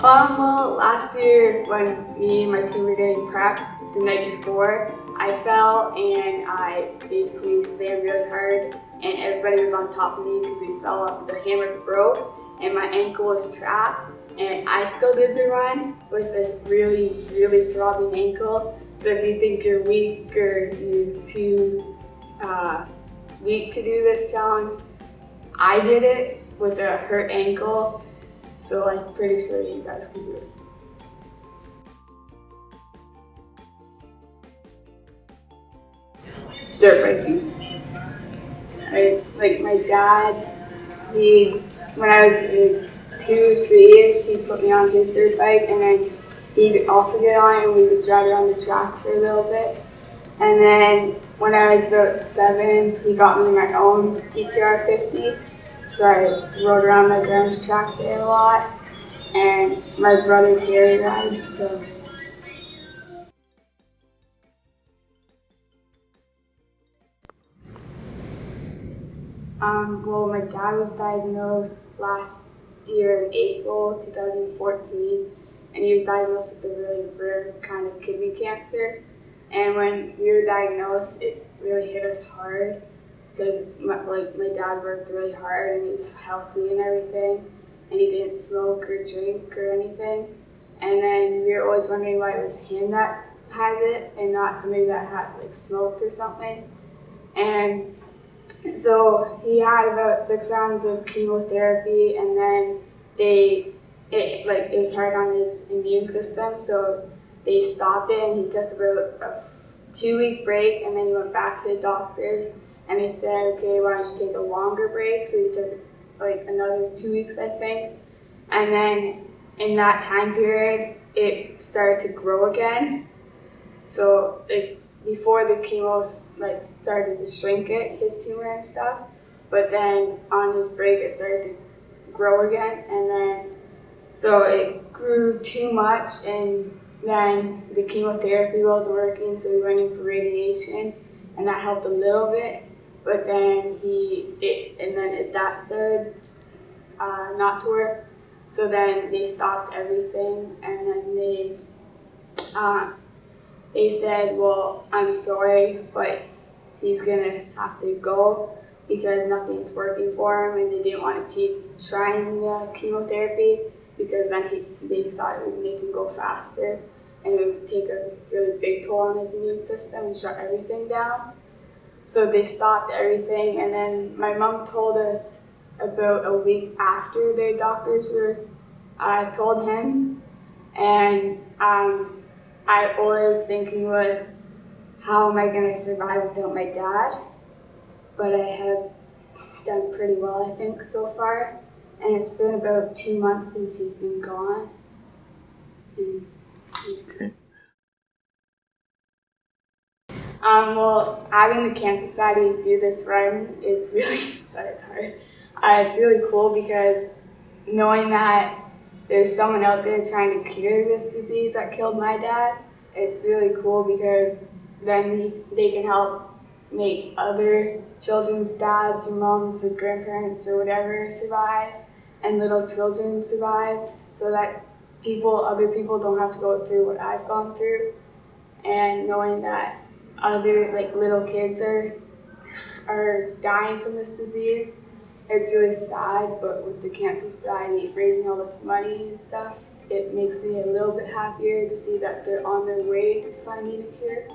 Well, last year when me and my team were getting prepped, the night before, I fell and I basically slammed really hard and everybody was on top of me because we fell off. The hammer broke and my ankle was trapped and I still did the run with this really, really throbbing ankle. So if you think you're weak or you're too weak to do this challenge, I did it with a hurt ankle. So I'm pretty sure you guys can do it. Dirt biking. Like my dad, when I was 2, 3 years, he put me on his dirt bike and then he'd also get on it and we just ride around the track for a little bit. And then when I was about 7, he got me my own GTR 50. So I rode around my grandma's track there a lot. And my brother Gary rides, so. Well, my dad was diagnosed last year in April 2014, and he was diagnosed with a really rare kind of kidney cancer. And when we were diagnosed, it really hit us hard because my dad worked really hard and he was healthy and everything, and he didn't smoke or drink or anything. And then we were always wondering why it was him that had it and not somebody that had like smoked or something. And so he had about 6 rounds of chemotherapy, and then it was hard on his immune system, so they stopped it, and he took about a 2-week break, and then he went back to the doctors, and they said, okay, why don't you take a longer break? So he took like another 2 weeks, I think, and then in that time period, it started to grow again. So before the chemo started to shrink it, his tumor and stuff, but then on his break it started to grow again, and then so it grew too much, and then the chemotherapy wasn't working, so we went in for radiation, and that helped a little bit, but then that started not to work, so then they stopped everything, and then they said, well, I'm sorry, but he's going to have to go because nothing's working for him, and they didn't want to keep trying the chemotherapy because then they thought it would make him go faster and it would take a really big toll on his immune system and shut everything down. So they stopped everything, and then my mom told us about a week after the doctors told him, and all I was thinking was, how am I going to survive without my dad? But I have done pretty well, I think, so far. And it's been about 2 months since he's been gone. Okay. Well, having the Cancer Society do this run is really, it's hard. It's really cool because knowing that there's someone out there trying to cure this disease that killed my dad, it's really cool because then they can help make other children's dads or moms or grandparents or whatever survive, and little children survive, so that other people don't have to go through what I've gone through. And knowing that other little kids are dying from this disease, it's really sad, but with the Cancer Society raising all this money and stuff, it makes me a little bit happier to see that they're on their way to finding a cure.